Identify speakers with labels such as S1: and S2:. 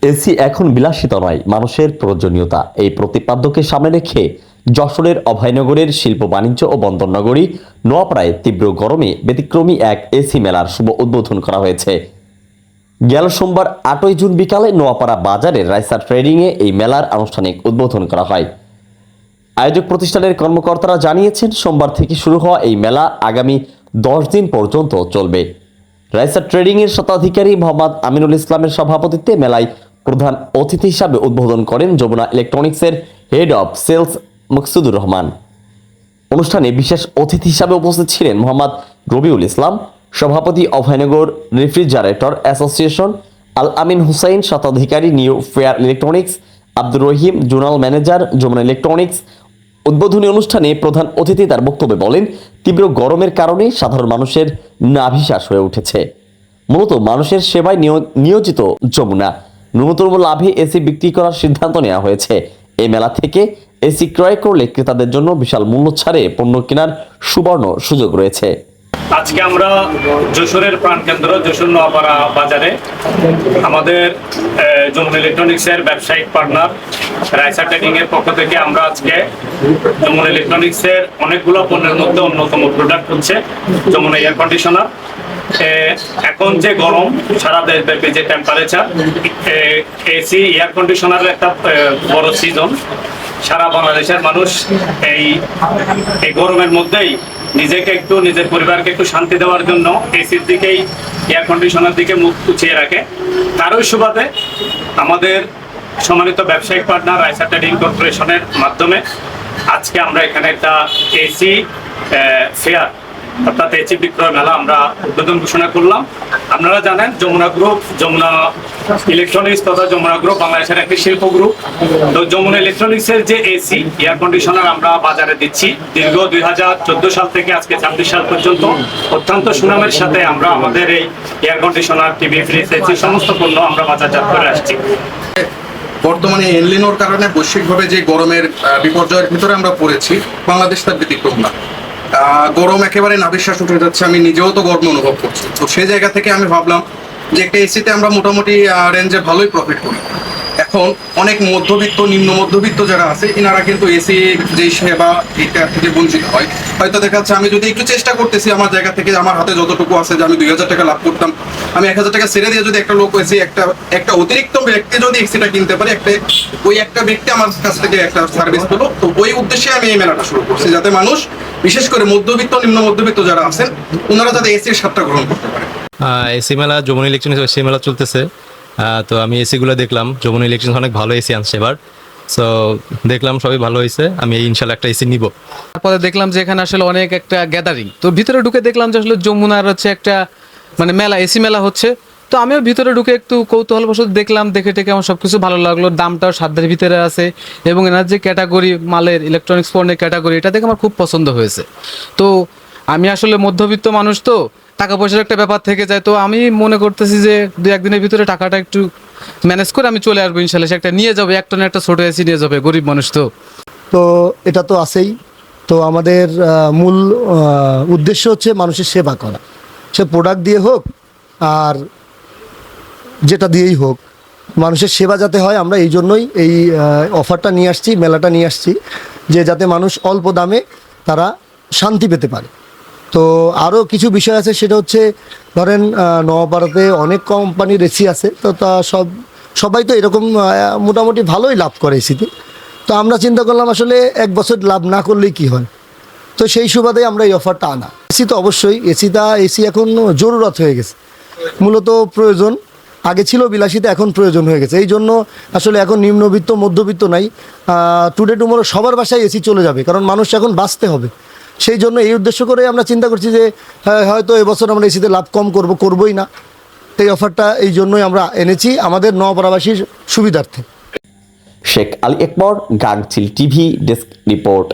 S1: AC এখন বিলাসিতা নয়, মানুষের প্রয়োজনীয়তা। এই প্রতিপাদ্যকে সামনে রেখে যশোরের অভয়নগরের শিল্প বাণিজ্য ও বন্দরনগরী নোয়াপাড়ায় তীব্র গরমে ব্যতিক্রমী এক এসি মেলার শুভ উদ্বোধন করা হয়েছে। গেল সোমবার ৮ই জুন বিকালে নোয়াপাড়া বাজারের রাইসা ট্রেডিংয়ে এই মেলার আনুষ্ঠানিক উদ্বোধন করা হয়। আয়োজক প্রতিষ্ঠানের কর্মকর্তারা জানিয়েছেন, সোমবার থেকে শুরু হওয়া এই মেলা আগামী 10 দিন পর্যন্ত চলবে। রাইসা ট্রেডিংয়ের স্বত্বাধিকারী মোহাম্মদ আমিনুল ইসলামের সভাপতিত্বে মেলায় প্রধান অতিথি হিসাবে উদ্বোধন করেন যমুনা ইলেকট্রনিক্সের head of sales Maksudur Rahman. অনুষ্ঠানে বিশেষ অতিথি হিসাবে উপস্থিত ছিলেন মোহাম্মদ রবিউল ইসলাম, সভাপতি অভয়নগর রেফ্রিজারেটর অ্যাসোসিয়েশন, আল আমিন হুসাইন, স্বত্বাধিকারী new fair electronics, Abdur Rahim, zonal manager, Jamuna electronics. উদ্বোধনী অনুষ্ঠানে প্রধান অতিথি তার বক্তব্যে বলেন, তীব্র গরমের কারণে সাধারণ মানুষের নাভিশ্বাস হয়ে উঠেছে। মূলত মানুষের সেবায় নিয়োজিত যমুনা ন্যূনতম লাভে এসি বিক্রি করার সিদ্ধান্ত নেওয়া হয়েছে। এই মেলা থেকে এসি ক্রয় করলে ক্রেতাদের জন্য বিশাল মূল্য ছাড়ে পণ্য কেনার সুবর্ণ সুযোগ রয়েছে।
S2: আজকে আমরা যশোরের প্রাণকেন্দ্র যশোর নোয়াপাড়া বাজারে আমাদের যমুনা ইলেকট্রনিক্সের ব্যবসায়িক পার্টনার রাইসা ট্রেডিং এর পক্ষ থেকে আমরা আজকে যমুনা ইলেকট্রনিক্সের অনেকগুলো পণ্যের মধ্যে অন্যতম প্রোডাক্ট হচ্ছে যমুনা এয়ার কন্ডিশনার। এখন যে গরম, সারা দেশব্যাপী যে টেম্পারেচার, এসি এয়ার কন্ডিশনারের একটা বড় সিজন। সারা বাংলাদেশের মানুষ এই গরমের মধ্যেই নিজেকে একটু, নিজের পরিবারকে একটু শান্তি দেওয়ার জন্য এসির দিকেই, এয়ার কন্ডিশনার দিকে মুখ উঁচিয়ে রাখে। তারই সুবাদে আমাদের সম্মানিত ব্যবসায়িক পার্টনার রাইসা ট্রেডিং কর্পোরেশনের মাধ্যমে আজকে আমরা এখানে একটা এসি ফেয়ার অর্থাৎ এসি বিক্রয় মেলা আমরা উদ্বোধন ঘোষণা করলাম। আপনারা জানেন যমুনা গ্রুপ, যমুনা ইলেকট্রনিক্স তথা যমুনা গ্রুপ বাংলাদেশের একটি শিল্প গ্রুপ। তো যমুনা ইলেকট্রনিক্সের যে এসি এয়ার কন্ডিশনার আমরা বাজারে দিচ্ছি, দীর্ঘ 2014 সাল থেকে আজকে 26 সাল পর্যন্ত অত্যন্ত সুনামের সাথে আমরা আমাদের এই air conditioner, TV, fridge, AC সমস্ত পণ্য আমরা বাজারজাত করে আসছি।
S3: বর্তমানে এলনিনোর কারণে বৈশ্বিকভাবে যে গরমের বিপর্যয়ের ভিতরে আমরা পড়েছি, বাংলাদেশ তার ব্যতিক্রম না। গরম একেবারে নাভিশ্বাস উঠে যাচ্ছে, আমি নিজেও তো গরম অনুভব করছি। তো সেই জায়গা থেকে আমি ভাবলাম যে একটা এসিতে আমরা মোটামুটি রেঞ্জে ভালোই প্রফিট করি। এখন অনেক মধ্যবিত্ত, নিম্ন মধ্যবিত্ত যারা আছে, এনারা কিন্তু এসি যেই সেবা এটা থেকে বঞ্চিত হয়। হয়তো দেখা যাচ্ছে আমি যদি একটু চেষ্টা করতেছি আমার জায়গা থেকে, আমার হাতে যতটুকু আছে, যে আমি 2000 টাকা লাভ করতাম, আমি 1000 টাকা ছেড়ে দিয়ে যদি একটা লোক এসি একটা অতিরিক্ত ব্যক্তি যদি এসিটা কিনতে পারে, ওই একটা ব্যক্তি আমার কাছ থেকে একটা সার্ভিস পেলো। তো ওই উদ্দেশ্যে আমি এই মেলাটা শুরু করছি, যাতে মানুষ, বিশেষ করে মধ্যবিত্ত, নিম্ন মধ্যবিত্ত যারা আছেন, ওনারা যাতে এসির স্বাদটা গ্রহণ করতে পারে।
S4: এসি মেলা, যমুনা ইলেকট্রনিক্স এসি মেলা চলতেছে। তো আমি এসিগুলো দেখলাম, যমুনা ইলেকট্রনিক্স অনেক ভালো এসি আনছে এবার। সো দেখলাম সবই ভালো হয়েছে, আমি ইনশাল্লাহ একটা এসি নিব।
S5: তারপরে দেখলাম যে এখানে আসলে অনেক একটা গ্যাদারিং, তো ভিতরে ঢুকে দেখলাম যে আসলে যমুনার হচ্ছে একটা মানে মেলা, এসি মেলা হচ্ছে। তো আমিও ভিতরে ঢুকে একটু কৌতূহলবশত দেখলাম, দেখে আমার সব কিছু ভালো লাগলো। দামটাও সাধ্যের ভিতরে আছে এবং এনার যে ক্যাটাগরি মালের, ইলেকট্রনিক্স পণ্যের ক্যাটাগরি, এটা দেখে আমার খুব পছন্দ হয়েছে। তো আমি আসলে মধ্যবিত্ত মানুষ, তো টাকা পয়সার একটা ব্যাপার থেকে যায়। তো আমি মনে করতেছি যে 2-1 দিনের ভিতরে টাকাটা একটু ম্যানেজ করে আমি চলে আসবো ইনশাল্লাহ। সে একটা নিয়ে যাবে, একটা না একটা ছোটো এসি নিয়ে যাবে, গরিব মানুষ তো।
S6: তো এটা তো আছেই। তো আমাদের মূল উদ্দেশ্য হচ্ছে মানুষের সেবা করা, সে প্রোডাক্ট দিয়ে হোক আর যেটা দিয়েই হোক, মানুষের সেবা যাতে হয়। আমরা এই জন্যই এই অফারটা নিয়ে আসছি, মেলাটা নিয়ে আসছি, যে যাতে মানুষ অল্প দামে তারা শান্তি পেতে পারে। তো আরও কিছু বিষয় আছে, সেটা হচ্ছে ধরেন নোয়াপাড়াতে অনেক কোম্পানির এসি আছে, তো তা সবাই তো এরকম মোটামুটি ভালোই লাভ করে এসিতে। তো আমরা চিন্তা করলাম আসলে 1 বছর লাভ না করলেই কি হয়। তো সেই সুবাদে আমরা এই অফারটা আনা। এসি তো অবশ্যই, এসি এখন জরুরত হয়ে গেছে, মূলত প্রয়োজন। আগে ছিল বিলাসিতা, এখন প্রয়োজন হয়ে গেছে। এই জন্য আসলে এখন নিম্নবিত্ত, মধ্যবিত্ত নাই, টুডে টুমোরো সবার বাসায় এসি চলে যাবে, কারণ মানুষ এখন বাঁচতে হবে। সেই জন্য এই উদ্দেশ্য করে আমরা চিন্তা করছি যে হয়তো এবছর আমরা এসিতে লাভ কম করবই না। এই অফারটা এই জন্যই আমরা এনেছি আমাদের নোয়াপাড়াবাসীর সুবিধার্থে।
S1: শেখ আলী আকবর, গাংচিল টিভি ডেস্ক রিপোর্ট।